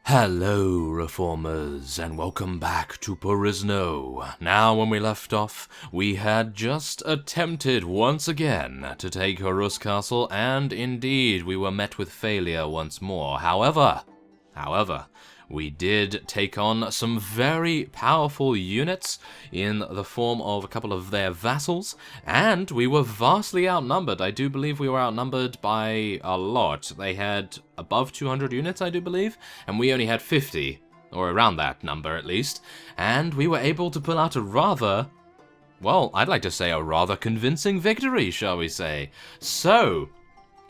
Hello, Reformers, and welcome back to Perisno. Now, when we left off, we had just attempted once again to take Horus Castle, and indeed, we were met with failure once more. However, we did take on some very powerful units in the form of a couple of their vassals, and we were vastly outnumbered. I do believe we were outnumbered by a lot. They had above 200 units, I do believe, and we only had 50, or around that number at least, and we were able to pull out a rather, well, I'd like to say a rather convincing victory, shall we say. So,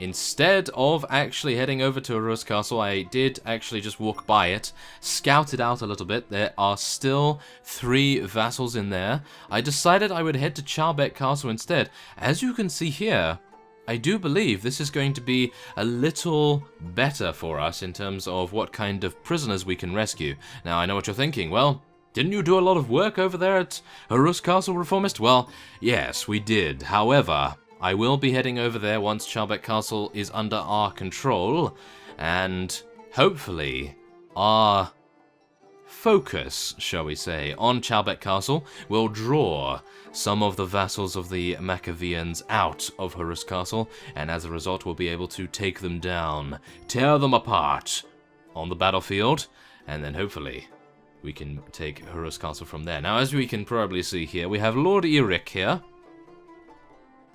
instead of actually heading over to Horus Castle, I did actually just walk by it, scout it out a little bit. There are still 3 vassals in there. I decided I would head to Chalbeck Castle instead. As you can see here, I do believe this is going to be a little better for us in terms of what kind of prisoners we can rescue. Now, I know what you're thinking. Well, didn't you do a lot of work over there at Horus Castle, Reformist? Well, yes, we did. However, I will be heading over there once Chalbeck Castle is under our control, and hopefully our focus, shall we say, on Chalbeck Castle will draw some of the vassals of the Maccabeans out of Horus Castle, and as a result we'll be able to take them down, tear them apart on the battlefield, and then hopefully we can take Horus Castle from there. Now, as we can probably see here, we have Lord Eric here,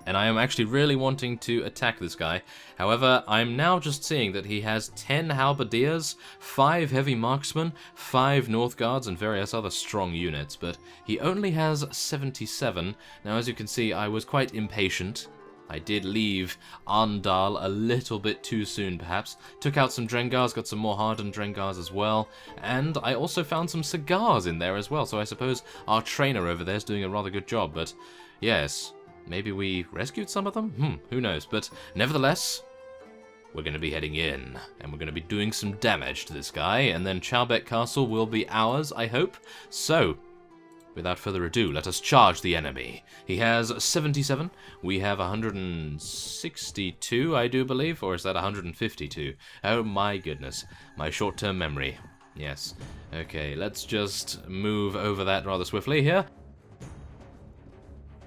and I am actually really wanting to attack this guy. However, I'm now just seeing that he has 10 halberdiers, 5 heavy marksmen, 5 north guards, and various other strong units, but he only has 77. Now, as you can see, I was quite impatient. I did leave Arndal a little bit too soon, perhaps. Took out some Drengars, got some more hardened Drengars as well, and I also found some cigars in there as well, so I suppose our trainer over there is doing a rather good job, but yes, maybe we rescued some of them? Who knows? But nevertheless, we're going to be heading in, and we're going to be doing some damage to this guy, and then Chalbeck Castle will be ours, I hope. So, without further ado, let us charge the enemy. He has 77. We have 162, I do believe, or is that 152? Oh my goodness. My short-term memory. Yes. Okay, let's just move over that rather swiftly here.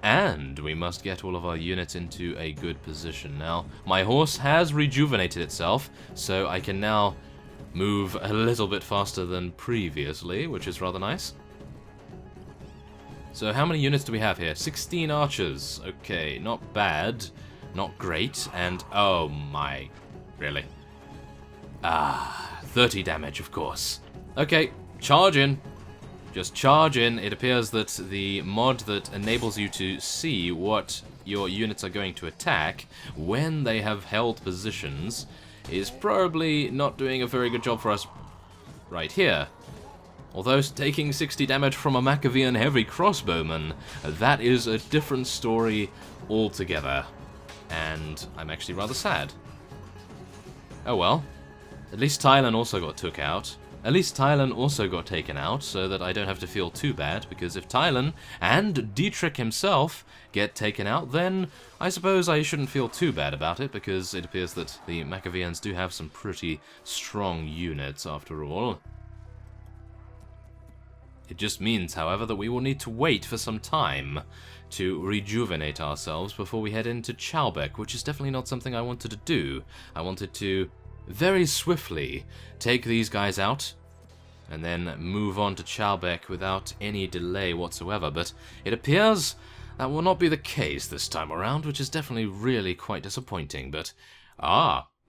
And we must get all of our units into a good position. Now, my horse has rejuvenated itself, so I can now move a little bit faster than previously, which is rather nice. So how many units do we have here? 16 archers. Okay, not bad, not great, and oh my, really? 30 damage, of course. Okay, charge in. Just charge in. It appears that the mod that enables you to see what your units are going to attack when they have held positions is probably not doing a very good job for us right here. Although taking 60 damage from a Maccabean heavy crossbowman, that is a different story altogether. And I'm actually rather sad. Oh well. At least Thailand also got took out. At least Thailand also got taken out, so that I don't have to feel too bad, because if Thailand and Dietrich himself get taken out, then I suppose I shouldn't feel too bad about it, because it appears that the Maccabeans do have some pretty strong units after all. It just means, however, that we will need to wait for some time to rejuvenate ourselves before we head into Chalbeck, which is definitely not something I wanted to do. I wanted to very swiftly take these guys out and then move on to Chalbeck without any delay whatsoever, but it appears that will not be the case this time around, which is definitely really quite disappointing. But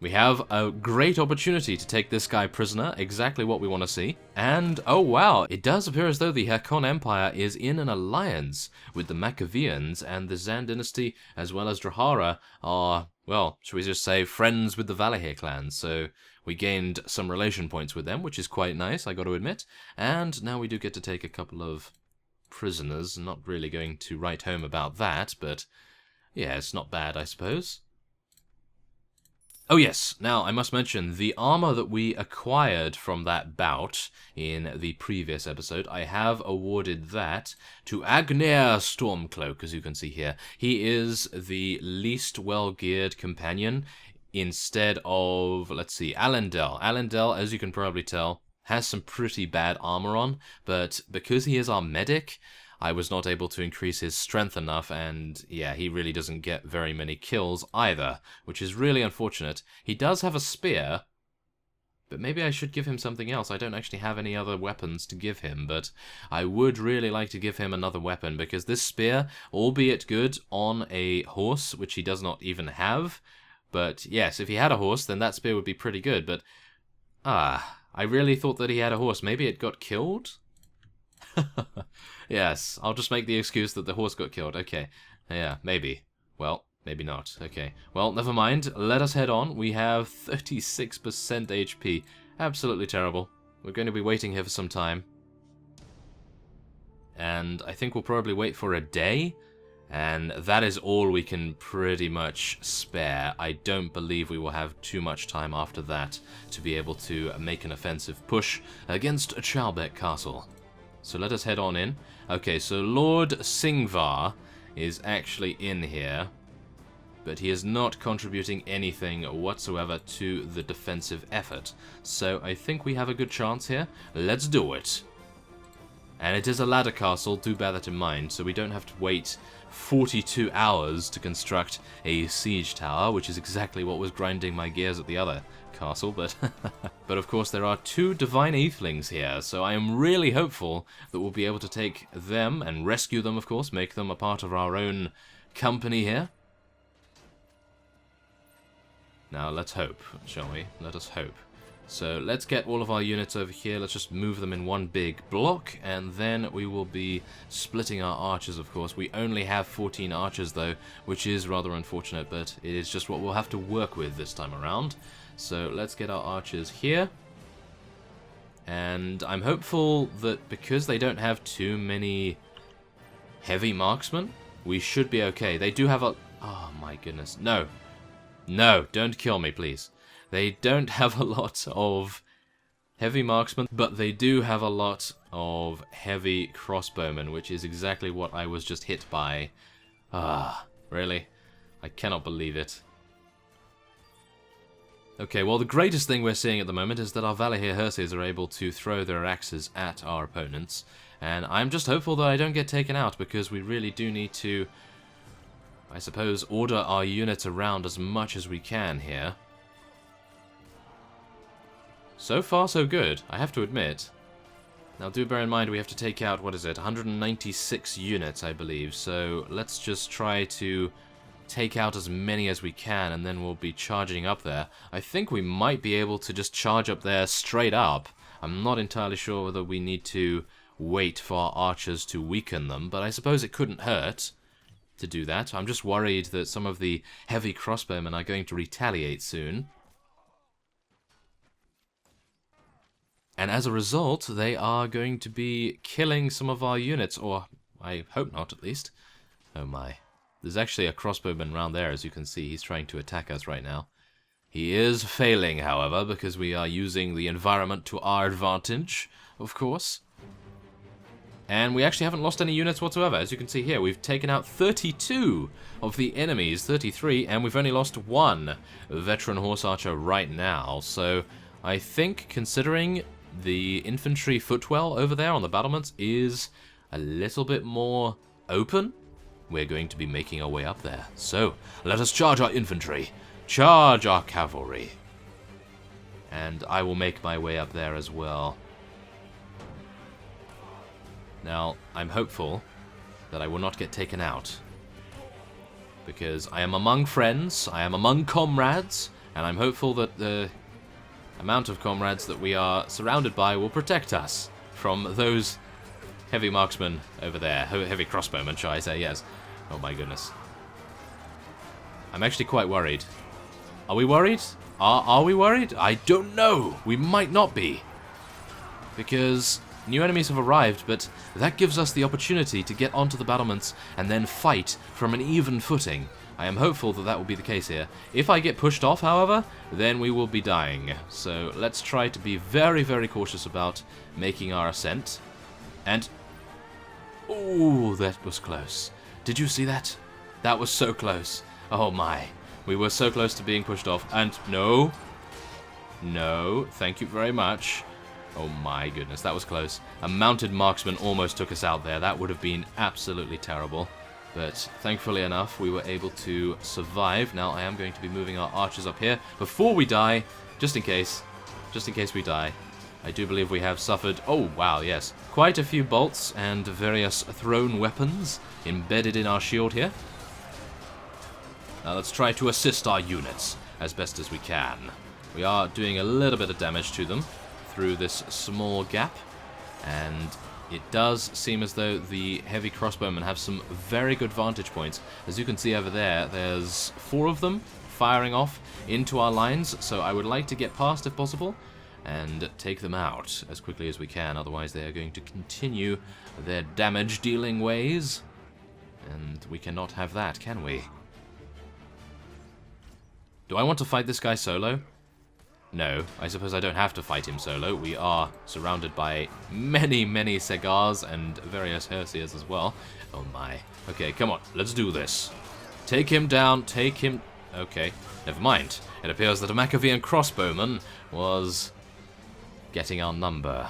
we have a great opportunity to take this guy prisoner, exactly what we want to see. And oh wow, it does appear as though the Hakon Empire is in an alliance with the Maccabeans, and the Zann dynasty as well as Drahara are, well, should we just say, friends with the Valahir clan. So we gained some relation points with them, which is quite nice, I got to admit. And now we do get to take a couple of prisoners. Not really going to write home about that, but yeah, it's not bad, I suppose. Oh yes, now I must mention, the armor that we acquired from that bout in the previous episode, I have awarded that to Agnir Stormcloak, as you can see here. He is the least well-geared companion instead of, let's see, Allendale. Allendale, as you can probably tell, has some pretty bad armor on, but because he is our medic, I was not able to increase his strength enough, and yeah, he really doesn't get very many kills either, which is really unfortunate. He does have a spear, but maybe I should give him something else. I don't actually have any other weapons to give him, but I would really like to give him another weapon, because this spear, albeit good on a horse, which he does not even have, but yes, if he had a horse, then that spear would be pretty good, but I really thought that he had a horse. Maybe it got killed? Yes, I'll just make the excuse that the horse got killed. Okay, yeah, maybe. Well, maybe not. Okay, well, never mind. Let us head on. We have 36% HP. Absolutely terrible. We're going to be waiting here for some time. And I think we'll probably wait for a day. And that is all we can pretty much spare. I don't believe we will have too much time after that to be able to make an offensive push against Chalbeck Castle. So let us head on in. Okay, so Lord Singvar is actually in here, but he is not contributing anything whatsoever to the defensive effort. So I think we have a good chance here. Let's do it. And it is a ladder castle, do bear that in mind, so we don't have to wait 42 hours to construct a siege tower, which is exactly what was grinding my gears at the other castle, but but of course there are 2 divine eathlings here, so I am really hopeful that we'll be able to take them and rescue them, of course, make them a part of our own company here. Now let's hope, shall we? Let us hope. So let's get all of our units over here. Let's just move them in one big block, and then we will be splitting our archers, of course. We only have 14 archers, though, which is rather unfortunate, but it is just what we'll have to work with this time around. So let's get our archers here. And I'm hopeful that because they don't have too many heavy marksmen, we should be okay. They do have a... Oh, my goodness. No. No, don't kill me, please. They don't have a lot of heavy marksmen, but they do have a lot of heavy crossbowmen, which is exactly what I was just hit by. Really? I cannot believe it. Okay, well, the greatest thing we're seeing at the moment is that our Valahir hearses are able to throw their axes at our opponents, and I'm just hopeful that I don't get taken out, because we really do need to, I suppose, order our units around as much as we can here. So far, so good, I have to admit. Now, do bear in mind we have to take out, what is it, 196 units, I believe, so let's just try to take out as many as we can, and then we'll be charging up there. I think we might be able to just charge up there straight up. I'm not entirely sure whether we need to wait for our archers to weaken them, but I suppose it couldn't hurt to do that. I'm just worried that some of the heavy crossbowmen are going to retaliate soon. And as a result, they are going to be killing some of our units, or I hope not, at least. Oh my. There's actually a crossbowman around there, as you can see. He's trying to attack us right now. He is failing, however, because we are using the environment to our advantage, of course. And we actually haven't lost any units whatsoever. As you can see here, we've taken out 32 of the enemies, 33, and we've only lost 1 veteran horse archer right now. So I think, considering the infantry footwell over there on the battlements is a little bit more open, we're going to be making our way up there. So, let us charge our infantry, charge our cavalry, and I will make my way up there as well. Now, I'm hopeful that I will not get taken out, because I am among friends, I am among comrades, and I'm hopeful that the amount of comrades that we are surrounded by will protect us from those heavy marksmen over there. Heavy crossbowmen, shall I say, yes. Oh my goodness. I'm actually quite worried. Are we worried? Are we worried? I don't know. We might not be. Because new enemies have arrived, but that gives us the opportunity to get onto the battlements and then fight from an even footing. I am hopeful that that will be the case here. If I get pushed off, however, then we will be dying. So let's try to be very, very cautious about making our ascent. And... ooh, that was close. Did you see that? That was so close. Oh my. We were so close to being pushed off. And no. No, thank you very much. Oh my goodness, that was close. A mounted marksman almost took us out there. That would have been absolutely terrible. But thankfully enough, we were able to survive. Now I am going to be moving our archers up here before we die, just in case we die. I do believe we have suffered, oh wow, yes, quite a few bolts and various thrown weapons embedded in our shield here. Now let's try to assist our units as best as we can. We are doing a little bit of damage to them through this small gap, and it does seem as though the heavy crossbowmen have some very good vantage points. As you can see over there, there's 4 of them firing off into our lines, so I would like to get past if possible and take them out as quickly as we can, otherwise they are going to continue their damage-dealing ways, and we cannot have that, can we? Do I want to fight this guy solo? No, I suppose I don't have to fight him solo. We are surrounded by many, many Segars and various Hersiers as well. Oh my. Okay, come on, let's do this. Take him down, take him... Okay, never mind. It appears that a Machiavellian crossbowman was getting our number,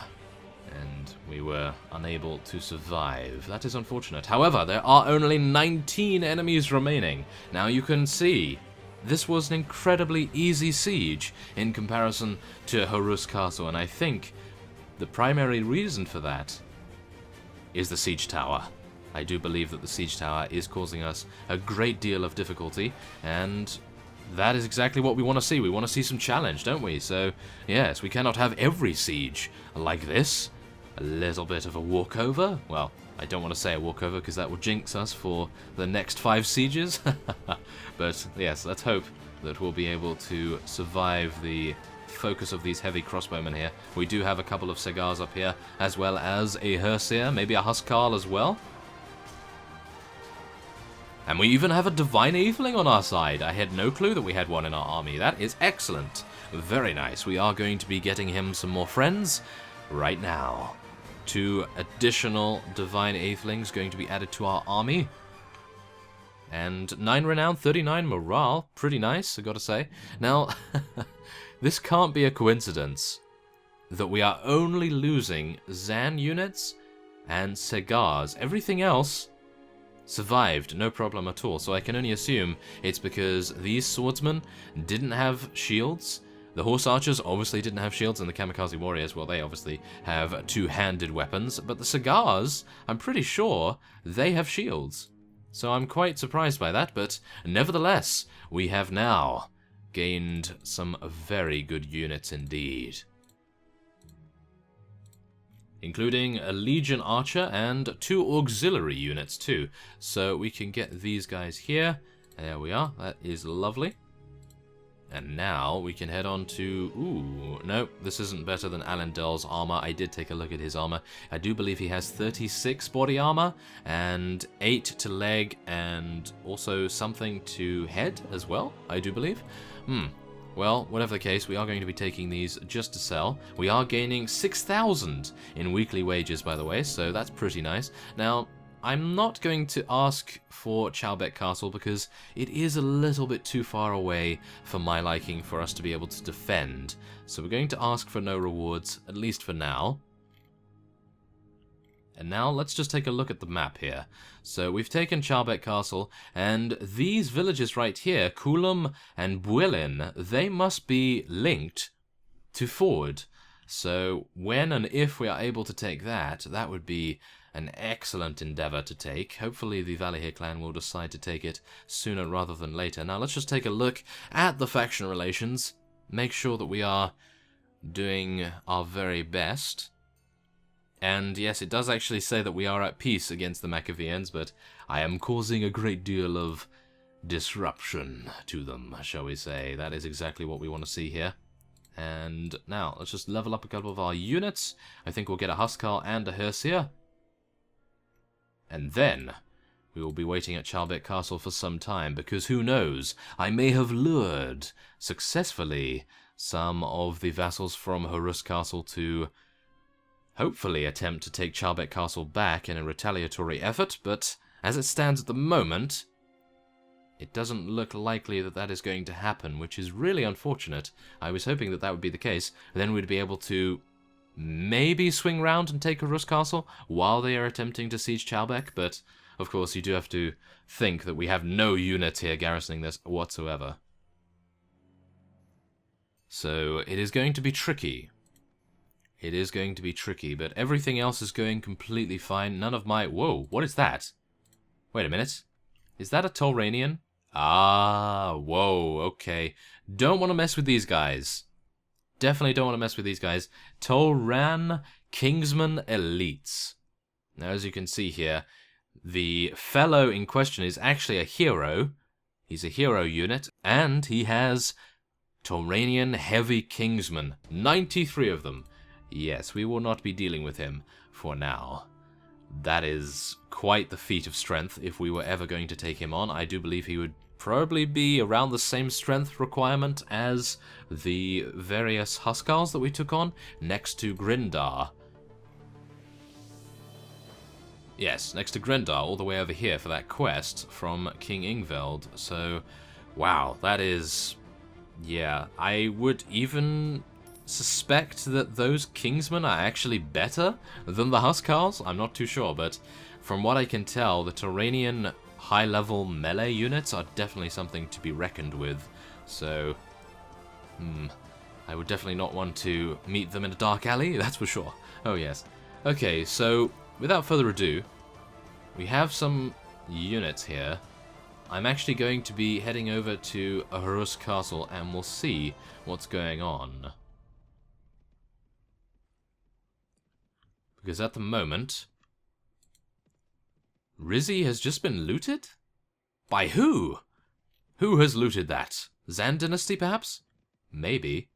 and we were unable to survive. That is unfortunate. However, there are only 19 enemies remaining. Now you can see, this was an incredibly easy siege in comparison to Horus Castle, and I think the primary reason for that is the siege tower. I do believe that the siege tower is causing us a great deal of difficulty, and that is exactly what we want to see. We want to see some challenge, don't we? So, yes, we cannot have every siege like this. A little bit of a walkover. Well, I don't want to say a walkover because that will jinx us for the next 5 sieges. But, yes, let's hope that we'll be able to survive the focus of these heavy crossbowmen here. We do have a couple of Segars up here, as well as a Hersier, maybe a Huskarl as well. And we even have a Divine Eveling on our side. I had no clue that we had one in our army. That is excellent. Very nice. We are going to be getting him some more friends right now. 2 additional Divine Evelings going to be added to our army. And 9 renown, 39 morale. Pretty nice, I gotta say. Now, this can't be a coincidence that we are only losing Zann units and Segars. Everything else survived, no problem at all, so I can only assume it's because these swordsmen didn't have shields. The horse archers obviously didn't have shields, and the kamikaze warriors, well, they obviously have 2-handed weapons, but the Segars, I'm pretty sure they have shields. So I'm quite surprised by that, but nevertheless, we have now gained some very good units indeed, including a Legion Archer and 2 auxiliary units too. So we can get these guys here. There we are. That is lovely. And now we can head on to... Ooh, no, this isn't better than Alandel's armor. I did take a look at his armor. I do believe he has 36 body armor and 8 to leg and also something to head as well, I do believe. Well, whatever the case, we are going to be taking these just to sell. We are gaining 6,000 in weekly wages, by the way, so that's pretty nice. Now, I'm not going to ask for Chalbeck Castle because it is a little bit too far away for my liking for us to be able to defend. So we're going to ask for no rewards, at least for now. And now let's just take a look at the map here. So we've taken Chalbeck Castle, and these villages right here, Coulomb and Bwylin, they must be linked to Ford. So when and if we are able to take that, that would be an excellent endeavor to take. Hopefully the Valahir clan will decide to take it sooner rather than later. Now let's just take a look at the faction relations, make sure that we are doing our very best. And yes, it does actually say that we are at peace against the Machiavellians, but I am causing a great deal of disruption to them, shall we say. That is exactly what we want to see here. And now, let's just level up a couple of our units. I think we'll get a Huskarl and a Hersier. And then, we will be waiting at Chalbeck Castle for some time, because who knows, I may have lured, successfully, some of the vassals from Horus Castle to hopefully attempt to take Chalbeck Castle back in a retaliatory effort, but as it stands at the moment, it doesn't look likely that that is going to happen, which is really unfortunate. I was hoping that that would be the case, then we'd be able to maybe swing round and take a Rus castle while they are attempting to siege Chalbec, but of course you do have to think that we have no units here garrisoning this whatsoever. So it is going to be tricky. It is going to be tricky, but everything else is going completely fine. None of my... Whoa, what is that? Wait a minute. Is that a Tolranian? Ah, whoa, okay. Don't want to mess with these guys. Definitely don't want to mess with these guys. Tolran Kingsman Elites. Now, as you can see here, the fellow in question is actually a hero. He's a hero unit, and he has Tolranian Heavy Kingsmen. 93 of them. Yes, we will not be dealing with him for now. That is quite the feat of strength if we were ever going to take him on. I do believe he would probably be around the same strength requirement as the various Huskars that we took on next to Grindar. Yes, next to Grindar, all the way over here for that quest from King Ingveld. So, wow, that is... yeah, I would even suspect that those Kingsmen are actually better than the Huskars. I'm not too sure, but from what I can tell, the Tolranian high-level melee units are definitely something to be reckoned with. So, I would definitely not want to meet them in a dark alley, that's for sure. Oh yes. Okay, so without further ado, we have some units here. I'm actually going to be heading over to a Rus castle and we'll see what's going on. Because at the moment, Rizzi has just been looted? By who? Who has looted that? Zann Dynasty, perhaps? Maybe.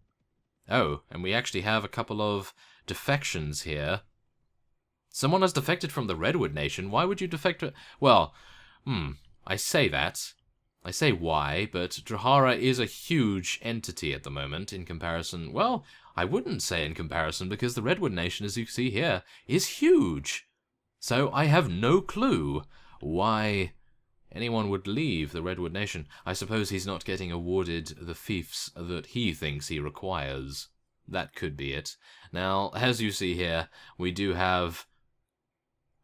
Oh, and we actually have a couple of defections here. Someone has defected from the Redwood Nation. Why would you defect? Well, I say that. I say why, but Drahara is a huge entity at the moment in comparison. Well, I wouldn't say in comparison because the Redwood Nation, as you see here, is huge. So I have no clue why anyone would leave the Redwood Nation. I suppose he's not getting awarded the fiefs that he thinks he requires. That could be it. Now, as you see here, we do have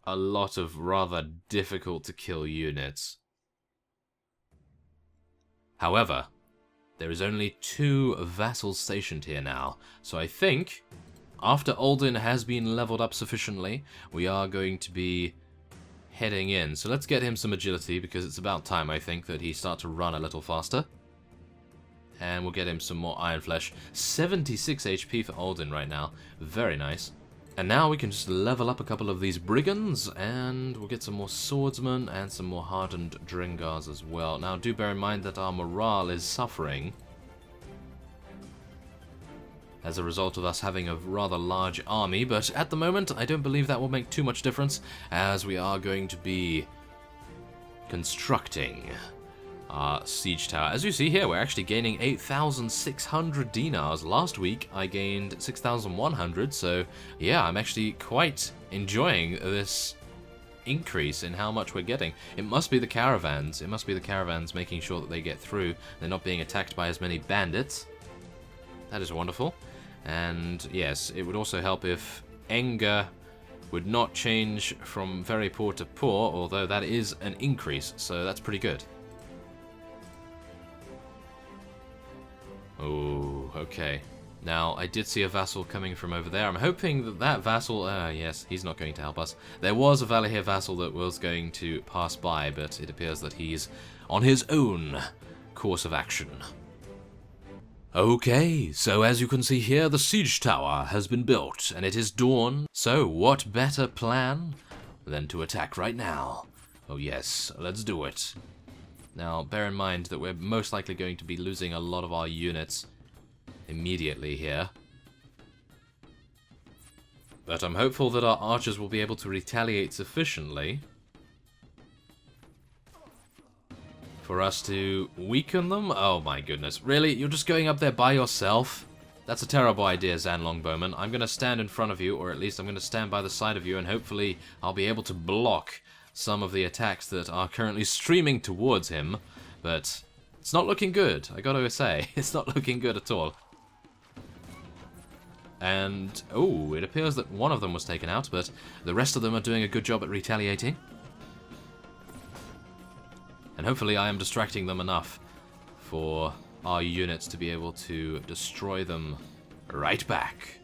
a lot of rather difficult to kill units. However, there is only 2 vassals stationed here now, so I think after Alden has been leveled up sufficiently, we are going to be heading in. So let's get him some agility, because it's about time, I think, that he start to run a little faster. And we'll get him some more Iron Flesh. 76 HP for Alden right now. Very nice. And now we can just level up a couple of these brigands, and we'll get some more swordsmen and some more hardened Dringars as well. Now, do bear in mind that our morale is suffering as a result of us having a rather large army, but at the moment, I don't believe that will make too much difference, as we are going to be constructing our siege tower. As you see here, we're actually gaining 8,600 dinars. Last week, I gained 6,100, so yeah, I'm actually quite enjoying this increase in how much we're getting. It must be the caravans. It must be the caravans making sure that they get through. They're not being attacked by as many bandits. That is wonderful. And yes, it would also help if Enga would not change from very poor to poor, although that is an increase, so that's pretty good. Oh, okay. Now, I did see a vassal coming from over there. I'm hoping that that vassal... yes, he's not going to help us. There was a Valahir vassal that was going to pass by, but it appears that he's on his own course of action. Okay, so as you can see here, the siege tower has been built, and it is dawn. So, what better plan than to attack right now? Oh yes, let's do it. Now, bear in mind that we're most likely going to be losing a lot of our units immediately here. But I'm hopeful that our archers will be able to retaliate sufficiently for us to weaken them. Oh my goodness. Really? You're just going up there by yourself? That's a terrible idea, Zann Longbowman. I'm going to stand in front of you, or at least I'm going to stand by the side of you, and hopefully I'll be able to block some of the attacks that are currently streaming towards him, but it's not looking good, I gotta say. It's not looking good at all. And, oh, it appears that one of them was taken out, but the rest of them are doing a good job at retaliating. And hopefully I am distracting them enough for our units to be able to destroy them right back.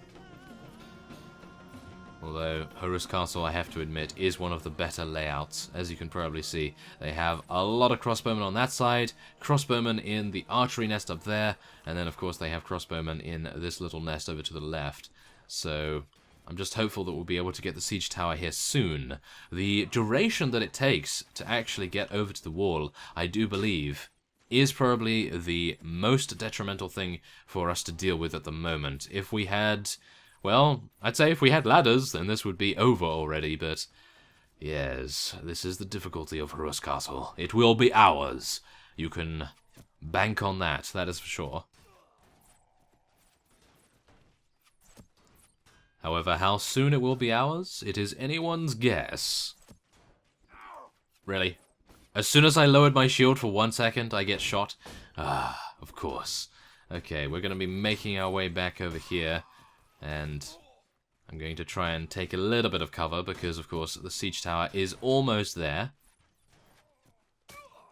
Although, Horus Castle, I have to admit, is one of the better layouts, as you can probably see. They have a lot of crossbowmen on that side, crossbowmen in the archery nest up there, and then, of course, they have crossbowmen in this little nest over to the left. So, I'm just hopeful that we'll be able to get the siege tower here soon. The duration that it takes to actually get over to the wall, I do believe, is probably the most detrimental thing for us to deal with at the moment. If we had... Well, I'd say if we had ladders, then this would be over already, but... Yes, this is the difficulty of Horus Castle. It will be ours. You can bank on that is for sure. However, how soon it will be ours, it is anyone's guess. Really? As soon as I lowered my shield for 1 second, I get shot? Ah, of course. Okay, we're going to be making our way back over here. And I'm going to try and take a little bit of cover because, of course, the siege tower is almost there.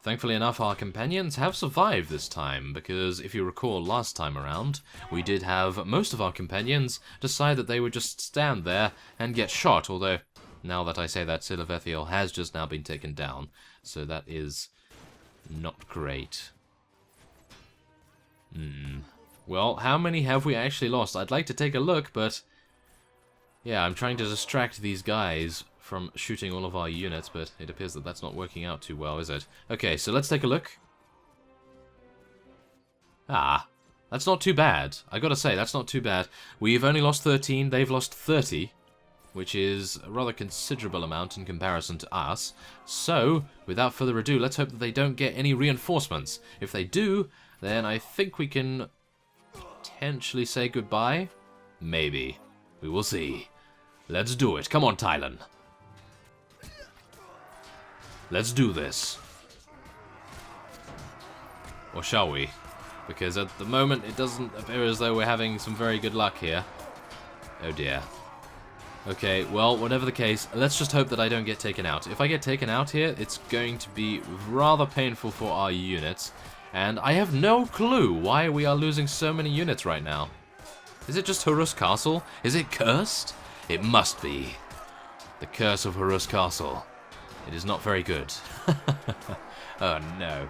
Thankfully enough, our companions have survived this time, because if you recall last time around, we did have most of our companions decide that they would just stand there and get shot, although, now that I say that, Silavethiel has just now been taken down, so that is not great. Well, how many have we actually lost? I'd like to take a look, but... Yeah, I'm trying to distract these guys from shooting all of our units, but it appears that that's not working out too well, is it? Okay, so let's take a look. Ah, that's not too bad. I gotta say, that's not too bad. We've only lost 13, they've lost 30, which is a rather considerable amount in comparison to us. So, without further ado, let's hope that they don't get any reinforcements. If they do, then I think we can... potentially say goodbye? Maybe. We will see. Let's do it. Come on, Tylan. Let's do this. Or shall we? Because at the moment it doesn't appear as though we're having some very good luck here. Oh dear. Okay, well, whatever the case, let's just hope that I don't get taken out. If I get taken out here, it's going to be rather painful for our units. And I have no clue why we are losing so many units right now. Is it just Horus Castle? Is it cursed? It must be. The curse of Horus Castle. It is not very good. Oh no.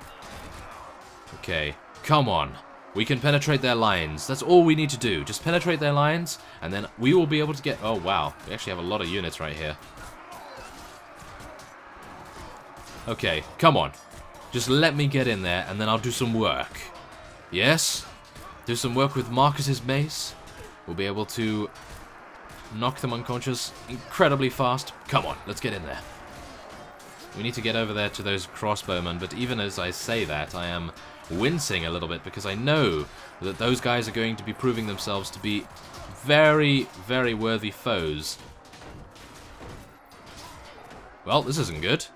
Okay, come on. We can penetrate their lines. That's all we need to do. Just penetrate their lines, and then we will be able to get... Oh wow, we actually have a lot of units right here. Okay, come on. Just let me get in there, and then I'll do some work. Yes? Do some work with Marcus's mace. We'll be able to knock them unconscious incredibly fast. Come on, let's get in there. We need to get over there to those crossbowmen, but even as I say that, I am wincing a little bit, because I know that those guys are going to be proving themselves to be very, very worthy foes. Well, this isn't good.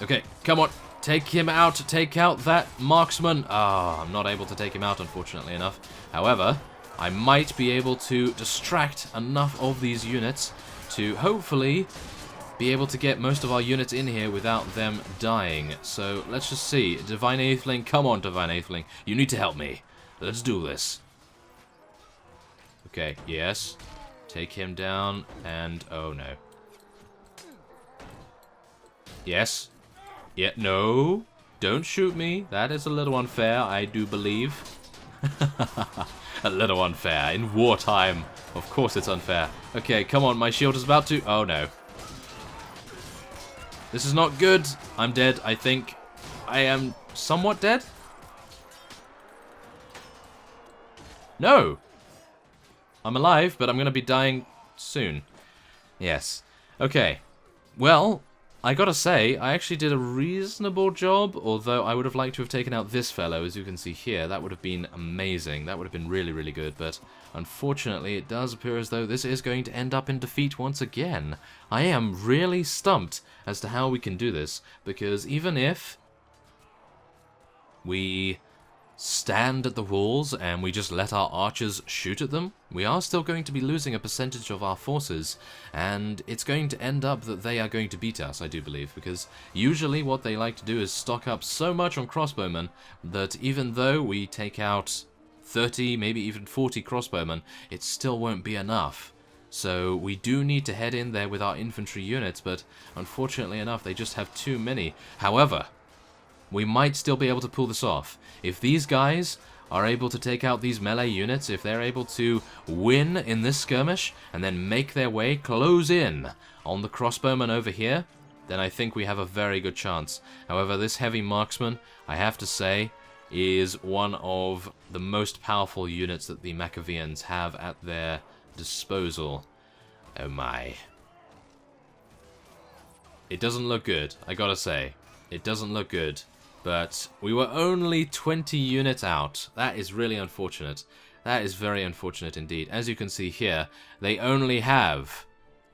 Okay, come on. Take him out. Take out that marksman. Ah, I'm not able to take him out, unfortunately enough. However, I might be able to distract enough of these units to hopefully be able to get most of our units in here without them dying. So, let's just see. Divine Aetheling, come on, Divine Aetheling. You need to help me. Let's do this. Okay, yes. Take him down, and... oh, no. Yes. Yeah, no. Don't shoot me. That is a little unfair, I do believe. A little unfair. In wartime. Of course it's unfair. Okay, come on. My shield is about to... oh, no. This is not good. I'm dead, I think. I am somewhat dead? No! I'm alive, but I'm going to be dying soon. Yes. Okay. Well... I gotta say, I actually did a reasonable job, although I would have liked to have taken out this fellow, as you can see here. That would have been amazing. That would have been really, really good, but unfortunately it does appear as though this is going to end up in defeat once again. I am really stumped as to how we can do this, because even if we stand at the walls and we just let our archers shoot at them, we are still going to be losing a percentage of our forces, and it's going to end up that they are going to beat us, I do believe, because usually what they like to do is stock up so much on crossbowmen that even though we take out 30, maybe even 40 crossbowmen, it still won't be enough. So we do need to head in there with our infantry units, but unfortunately enough, they just have too many. However, we might still be able to pull this off. If these guys are able to take out these melee units, if they're able to win in this skirmish, and then make their way, close in on the crossbowmen over here, then I think we have a very good chance. However, this heavy marksman, I have to say, is one of the most powerful units that the Machiavellians have at their disposal. Oh my. It doesn't look good, I gotta say. It doesn't look good. But we were only 20 units out. That is really unfortunate. That is very unfortunate indeed. As you can see here, they only have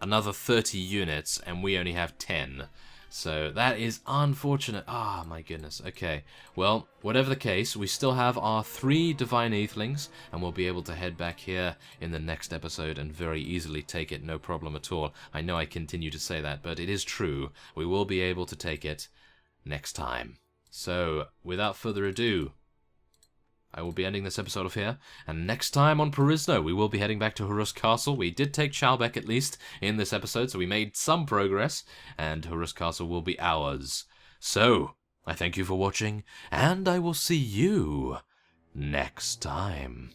another 30 units, and we only have 10. So that is unfortunate. Ah, my goodness. Okay. Well, whatever the case, we still have our 3 Divine Aethelings, and we'll be able to head back here in the next episode and very easily take it, no problem at all. I know I continue to say that, but it is true. We will be able to take it next time. So, without further ado, I will be ending this episode off here, and next time on Perisno, we will be heading back to Horus Castle. We did take Chalbeck, at least, in this episode, so we made some progress, and Horus Castle will be ours. So, I thank you for watching, and I will see you next time.